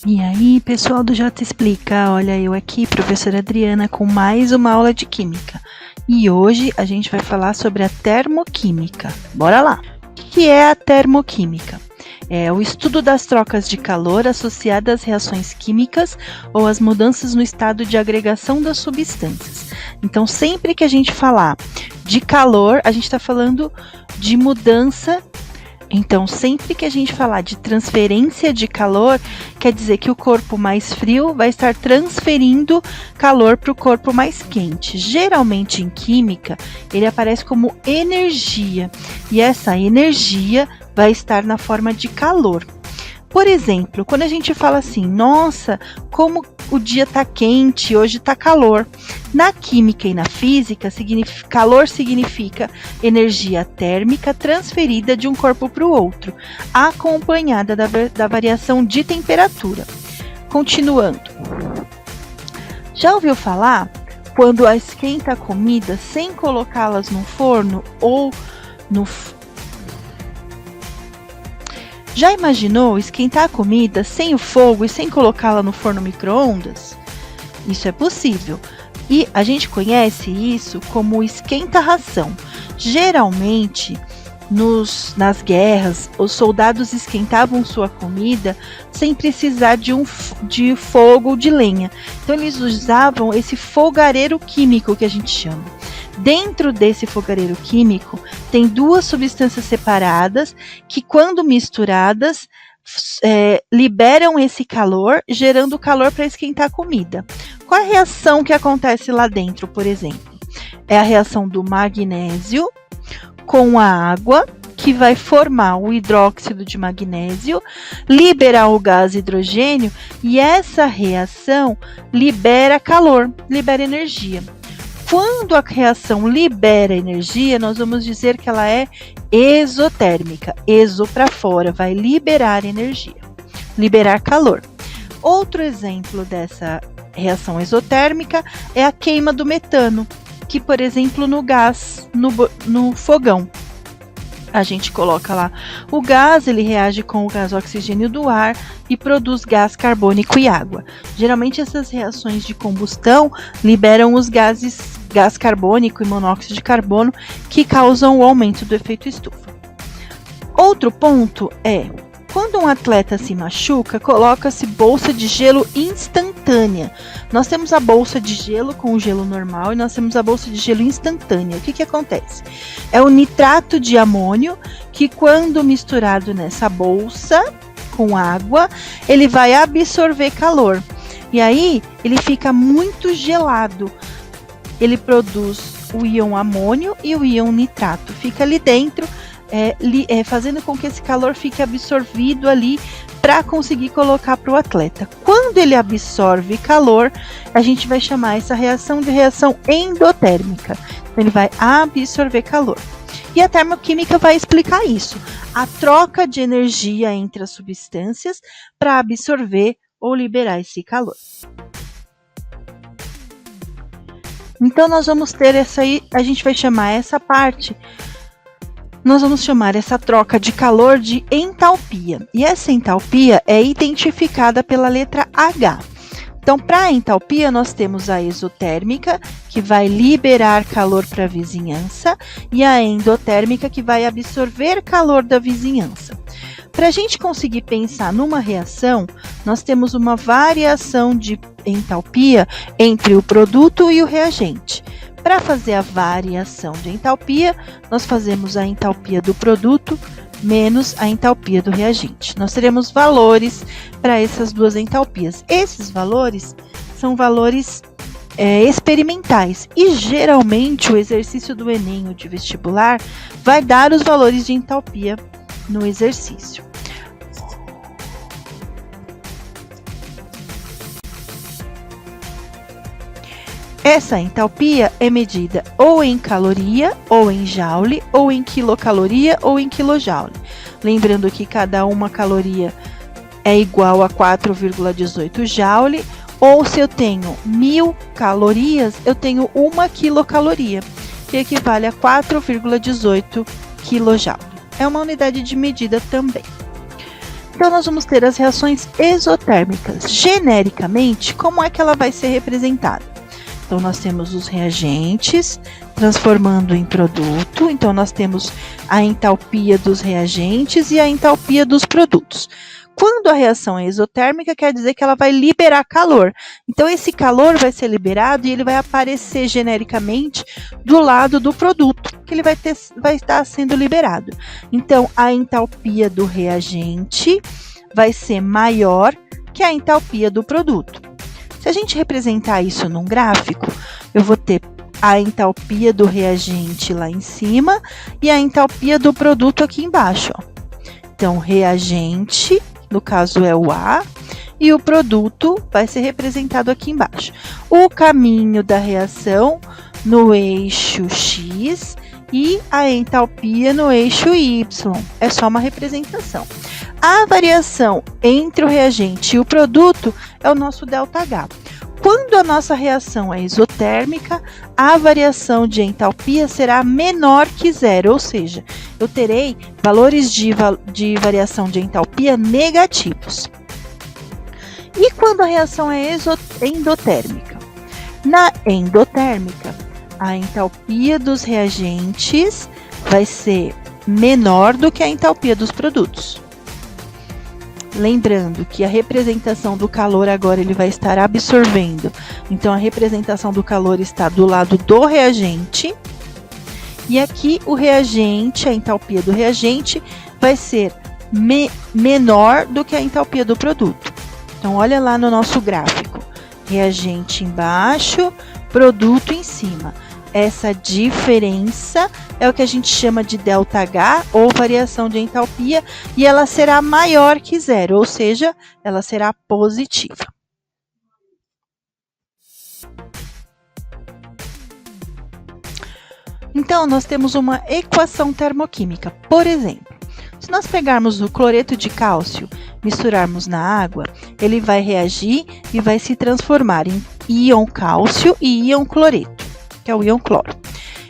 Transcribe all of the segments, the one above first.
E aí, pessoal do J Explica, olha eu aqui, professora Adriana, com mais uma aula de Química. E hoje a gente vai falar sobre a termoquímica. Bora lá! O que é a termoquímica? É o estudo das trocas de calor associadas às reações químicas ou às mudanças no estado de agregação das substâncias. Então, sempre que a gente falar de calor, a gente está falando de mudança. Então, sempre que a gente falar de transferência de calor, quer dizer que o corpo mais frio vai estar transferindo calor para o corpo mais quente. Geralmente, em química, ele aparece como energia, e essa energia vai estar na forma de calor. Por exemplo, quando a gente fala assim, nossa, como o dia está quente, hoje está calor. Na química e na física, calor significa energia térmica transferida de um corpo para o outro, acompanhada da variação de temperatura. Continuando. Já ouviu falar quando esquenta a comida sem colocá-las no forno ou no Já imaginou esquentar a comida sem o fogo e sem colocá-la no forno micro-ondas? Isso é possível. E a gente conhece isso como esquenta-ração. Geralmente, nas guerras, os soldados esquentavam sua comida sem precisar de fogo ou de lenha. Então, eles usavam esse fogareiro químico que a gente chama. Dentro desse fogareiro químico, tem duas substâncias separadas que, quando misturadas, liberam esse calor, gerando calor para esquentar a comida. Qual é a reação que acontece lá dentro, por exemplo? É a reação do magnésio com a água, que vai formar o hidróxido de magnésio, liberar o gás hidrogênio, e essa reação libera calor, libera energia. Quando a reação libera energia, nós vamos dizer que ela é exotérmica. Exo para fora, vai liberar energia, liberar calor. Outro exemplo dessa reação exotérmica é a queima do metano, que, por exemplo, no gás, no fogão. A gente coloca lá o gás, ele reage com o gás oxigênio do ar e produz gás carbônico e água. Geralmente essas reações de combustão liberam os gás carbônico e monóxido de carbono que causam o aumento do efeito estufa. Outro ponto é, quando um atleta se machuca, coloca-se bolsa de gelo instantânea. Nós temos a bolsa de gelo com o gelo normal e nós temos a bolsa de gelo instantânea. O que acontece? É o nitrato de amônio que, quando misturado nessa bolsa com água, ele vai absorver calor. E aí, ele fica muito gelado. Ele produz o íon amônio e o íon nitrato. Fica ali dentro, fazendo com que esse calor fique absorvido ali para conseguir colocar para o atleta. Quando ele absorve calor, a gente vai chamar essa reação de reação endotérmica. Então, ele vai absorver calor. E a termoquímica vai explicar isso, a troca de energia entre as substâncias para absorver ou liberar esse calor. Então, nós vamos ter a gente vai chamar essa parte, nós vamos chamar essa troca de calor de entalpia. E essa entalpia é identificada pela letra H. Então, para a entalpia, nós temos a exotérmica, que vai liberar calor para a vizinhança, e a endotérmica, que vai absorver calor da vizinhança. Para a gente conseguir pensar numa reação, nós temos uma variação de entalpia entre o produto e o reagente. Para fazer a variação de entalpia, nós fazemos a entalpia do produto menos a entalpia do reagente. Nós teremos valores para essas duas entalpias. Esses valores são valores experimentais e geralmente o exercício do Enem ou de vestibular vai dar os valores de entalpia no exercício. Essa entalpia é medida ou em caloria, ou em joule, ou em quilocaloria, ou em quilojoule. Lembrando que cada uma caloria é igual a 4,18 joule, ou se eu tenho 1000 calorias, eu tenho 1 quilocaloria, que equivale a 4,18 quilojoule. É uma unidade de medida também. Então, nós vamos ter as reações exotérmicas. Genericamente, como é que ela vai ser representada? Então, nós temos os reagentes transformando em produto. Então, nós temos a entalpia dos reagentes e a entalpia dos produtos. Quando a reação é exotérmica, quer dizer que ela vai liberar calor. Então, esse calor vai ser liberado e ele vai aparecer genericamente do lado do produto, que ele vai estar sendo liberado. Então, a entalpia do reagente vai ser maior que a entalpia do produto. Se a gente representar isso num gráfico, eu vou ter a entalpia do reagente lá em cima e a entalpia do produto aqui embaixo. Ó. Então, reagente, no caso é o A, e o produto vai ser representado aqui embaixo. O caminho da reação no eixo X e a entalpia no eixo Y. É só uma representação. A variação entre o reagente e o produto é o nosso ΔH. Quando a nossa reação é exotérmica, a variação de entalpia será menor que zero, ou seja, eu terei valores de variação de entalpia negativos. E quando a reação é endotérmica? Na endotérmica, a entalpia dos reagentes vai ser menor do que a entalpia dos produtos. Lembrando que a representação do calor agora ele vai estar absorvendo. Então, a representação do calor está do lado do reagente. E aqui o reagente, a entalpia do reagente, vai ser menor do que a entalpia do produto. Então, olha lá no nosso gráfico. Reagente embaixo, produto em cima. Essa diferença é o que a gente chama de ΔH, ou variação de entalpia, e ela será maior que zero, ou seja, ela será positiva. Então, nós temos uma equação termoquímica. Por exemplo, se nós pegarmos o cloreto de cálcio, misturarmos na água, ele vai reagir e vai se transformar em íon cálcio e íon cloreto, que é o íon cloro.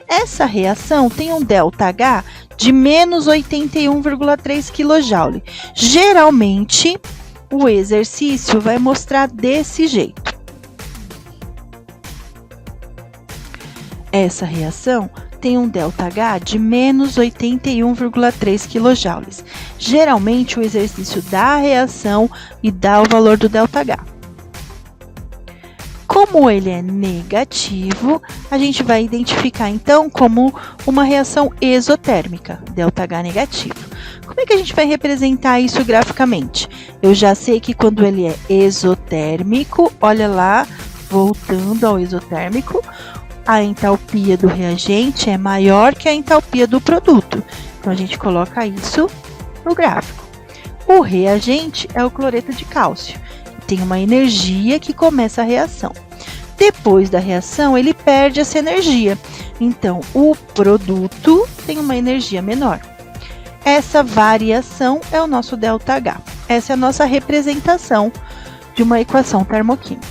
Essa reação tem um ΔH de menos 81,3 kJ. Geralmente, o exercício vai mostrar desse jeito. Essa reação tem um ΔH de menos 81,3 kJ. Geralmente, o exercício dá a reação e dá o valor do ΔH. Como ele é negativo, a gente vai identificar, então, como uma reação exotérmica, ΔH negativo. Como é que a gente vai representar isso graficamente? Eu já sei que quando ele é exotérmico, olha lá, voltando ao exotérmico, a entalpia do reagente é maior que a entalpia do produto. Então, a gente coloca isso no gráfico. O reagente é o cloreto de cálcio. Tem uma energia que começa a reação. Depois da reação, ele perde essa energia. Então, o produto tem uma energia menor. Essa variação é o nosso ΔH. Essa é a nossa representação de uma equação termoquímica.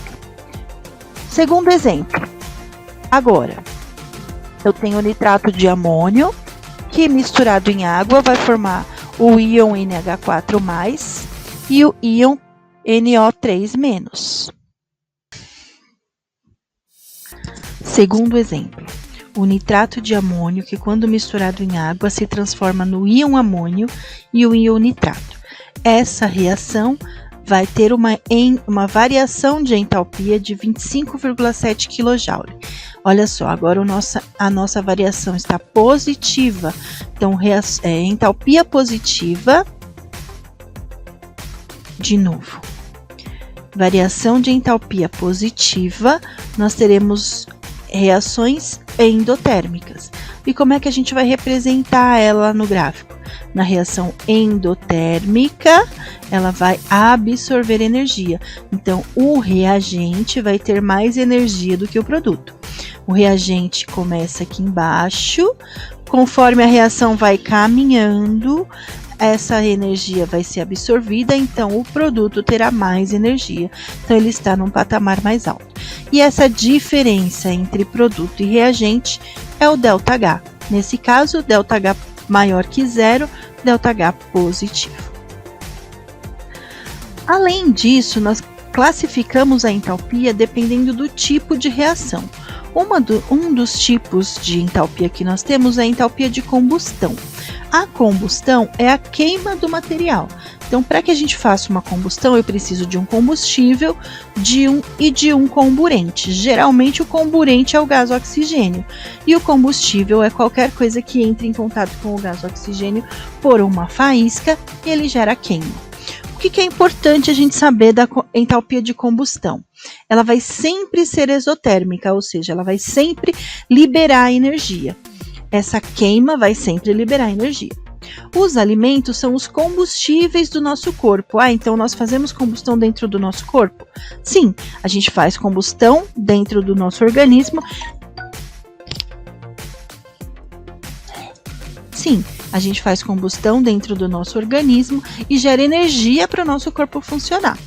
Segundo exemplo. Agora, eu tenho o nitrato de amônio, que misturado em água vai formar o íon NH4+, e o íon NO3-. Segundo exemplo, o nitrato de amônio, que quando misturado em água se transforma no íon amônio e o íon nitrato. Essa reação vai ter uma variação de entalpia de 25,7 kJ. Olha só, agora a nossa variação está positiva. Então, entalpia positiva. De novo. Variação de entalpia positiva, nós teremos reações endotérmicas. E como é que a gente vai representar ela no gráfico? Na reação endotérmica, ela vai absorver energia. Então, o reagente vai ter mais energia do que o produto. O reagente começa aqui embaixo, conforme a reação vai caminhando, essa energia vai ser absorvida, então o produto terá mais energia. Então, ele está num patamar mais alto. E essa diferença entre produto e reagente é o ΔH. Nesse caso, ΔH maior que zero, ΔH positivo. Além disso, nós classificamos a entalpia dependendo do tipo de reação. Um dos tipos de entalpia que nós temos é a entalpia de combustão. A combustão é a queima do material. Então, para que a gente faça uma combustão, eu preciso de um combustível e de um comburente. Geralmente, o comburente é o gás oxigênio e o combustível é qualquer coisa que entre em contato com o gás oxigênio por uma faísca e ele gera queima. O que é importante a gente saber da entalpia de combustão? Ela vai sempre ser exotérmica, ou seja, ela vai sempre liberar energia. Essa queima vai sempre liberar energia. Os alimentos são os combustíveis do nosso corpo. Então nós fazemos combustão dentro do nosso corpo? Sim, a gente faz combustão dentro do nosso organismo. Sim, a gente faz combustão dentro do nosso organismo e gera energia para o nosso corpo funcionar.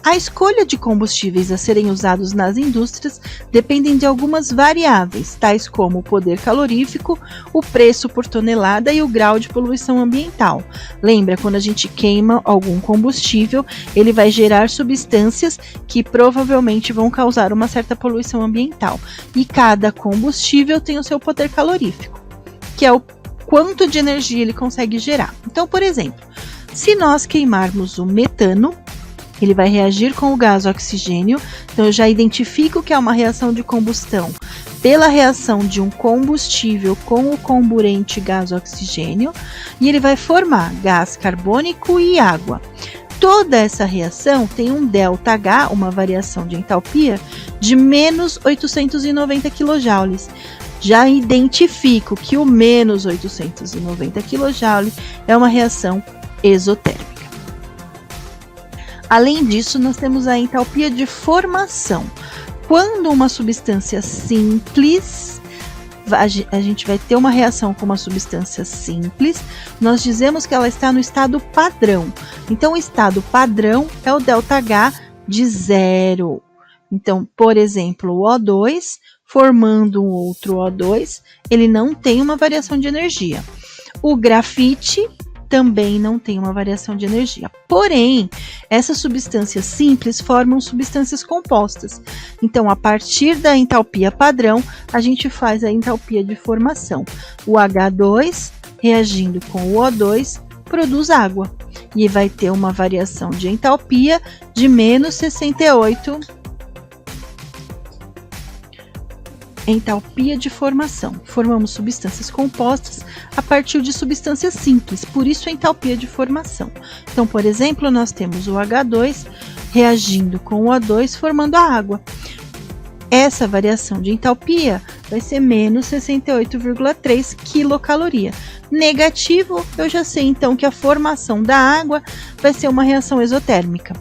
A escolha de combustíveis a serem usados nas indústrias dependem de algumas variáveis, tais como o poder calorífico, o preço por tonelada e o grau de poluição ambiental. Lembra, quando a gente queima algum combustível, ele vai gerar substâncias que provavelmente vão causar uma certa poluição ambiental. E cada combustível tem o seu poder calorífico, que é o quanto de energia ele consegue gerar. Então, por exemplo, se nós queimarmos o metano, ele vai reagir com o gás oxigênio. Então, eu já identifico que é uma reação de combustão pela reação de um combustível com o comburente gás oxigênio, e ele vai formar gás carbônico e água. Toda essa reação tem um ΔH, uma variação de entalpia, de menos 890 kJ. Já identifico que o menos 890 kJ é uma reação exotérmica. Além disso, nós temos a entalpia de formação. Quando uma substância simples, a gente vai ter uma reação com uma substância simples, nós dizemos que ela está no estado padrão. Então, o estado padrão é o ΔH de 0. Então, por exemplo, o O2, formando um outro O2, ele não tem uma variação de energia. O grafite também não tem uma variação de energia. Porém, essas substâncias simples formam substâncias compostas. Então, a partir da entalpia padrão, a gente faz a entalpia de formação. O H2, reagindo com o O2, produz água. E vai ter uma variação de entalpia de menos 68. Entalpia de formação. Formamos substâncias compostas a partir de substâncias simples, por isso a entalpia de formação. Então, por exemplo, nós temos o H2 reagindo com o O2, formando a água. Essa variação de entalpia vai ser menos 68,3 quilocaloria. Negativo, eu já sei então que a formação da água vai ser uma reação exotérmica.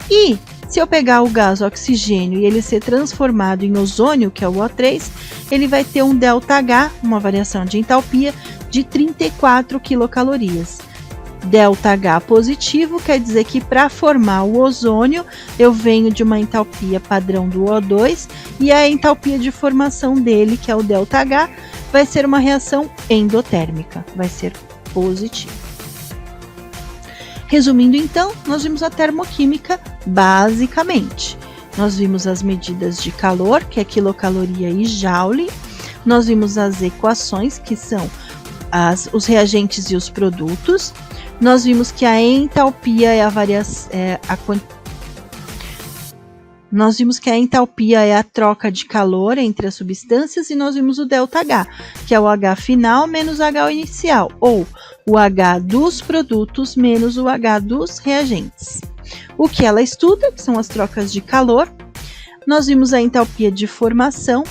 E se eu pegar o gás oxigênio e ele ser transformado em ozônio, que é o O3, ele vai ter um ΔH, uma variação de entalpia, de 34 quilocalorias. ΔH positivo quer dizer que para formar o ozônio, eu venho de uma entalpia padrão do O2 e a entalpia de formação dele, que é o ΔH, vai ser uma reação endotérmica, vai ser positiva. Resumindo então, nós vimos a termoquímica basicamente. Nós vimos as medidas de calor, que é quilocaloria e joule. Nós vimos as equações, que são os reagentes e os produtos. Nós vimos que a entalpia é a variação, nós vimos que a entalpia é a troca de calor entre as substâncias e nós vimos o ΔH, que é o H final menos o H inicial, ou o H dos produtos menos o H dos reagentes. O que ela estuda, que são as trocas de calor. Nós vimos a entalpia de formação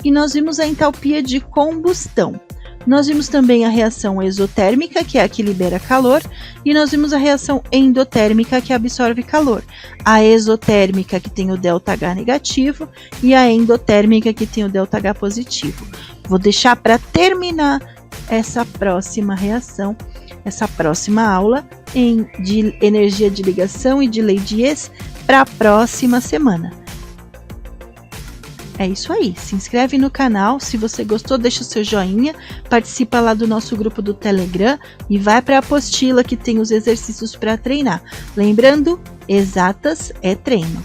e nós vimos a entalpia de combustão. Nós vimos também a reação exotérmica, que é a que libera calor, e nós vimos a reação endotérmica, que absorve calor. A exotérmica, que tem o ΔH negativo, e a endotérmica, que tem o ΔH positivo. Vou deixar para terminar essa próxima reação, essa próxima aula de energia de ligação e de lei de Hess para a próxima semana. É isso aí, se inscreve no canal, se você gostou deixa o seu joinha, participa lá do nosso grupo do Telegram e vai para a apostila que tem os exercícios para treinar. Lembrando, Exatas é treino.